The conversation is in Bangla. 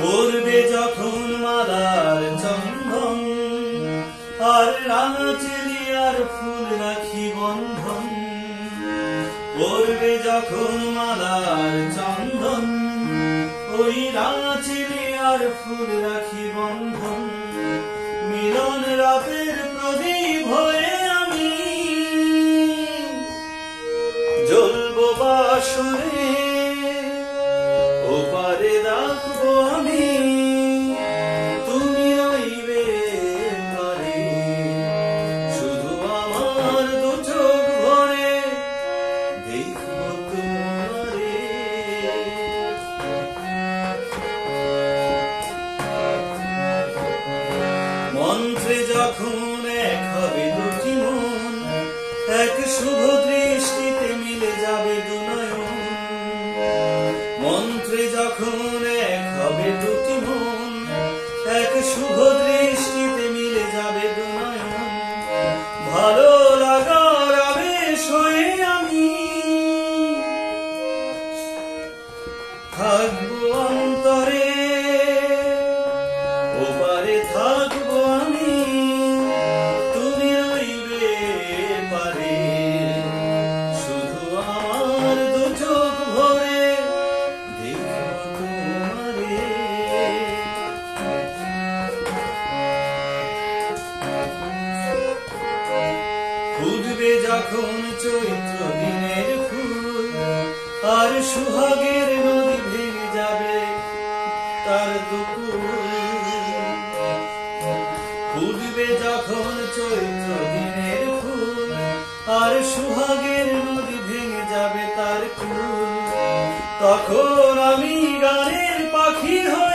পড়বে যখন মালার চন্দন, আর রাঙা চেলিয়ার ফুল রাখি বন্ধন। পড়বে যখন মালার চন্দন, ওই রাঙা চেলিয়ার ফুল রাখি বন্ধন। মিলন রাতের প্রদীপ হয়ে আমি জ্বলবো বাসরে, ওপারে রাখবো আমি, তুমি রইবে পারে। শুধু আমার দু চোখ ভরে দেখবো তোমারে। মন্ত্রে যখন এক হবে দুটি মন, এক শুভ দৃষ্টিতে মিলে যাবে দু নয়ন। মন্ত্রে যখন এক হবে দুটি মন, এক শুভ দৃষ্টিতে মিলে যাবে দু নয়ন। ভালো লাগার আবেশ হয়ে আমি থাকবো অন্তরে, ওপারে থাকবো আমি, তুমি রইবে পারে। শুধু আমার দু চোখ ভরে দেখবো তোমারে। ফুটবে যখন চৈত্র দিনের ফুল, আর সুহাগের নদী ভেঙে যাবে তার দুকুল। ফুটবে যখন চৈত্র দিনের ফুল, আর সুহাগের নদী ভেঙে যাবে তার কুল। তখন আমি গানের পাখি হয়ে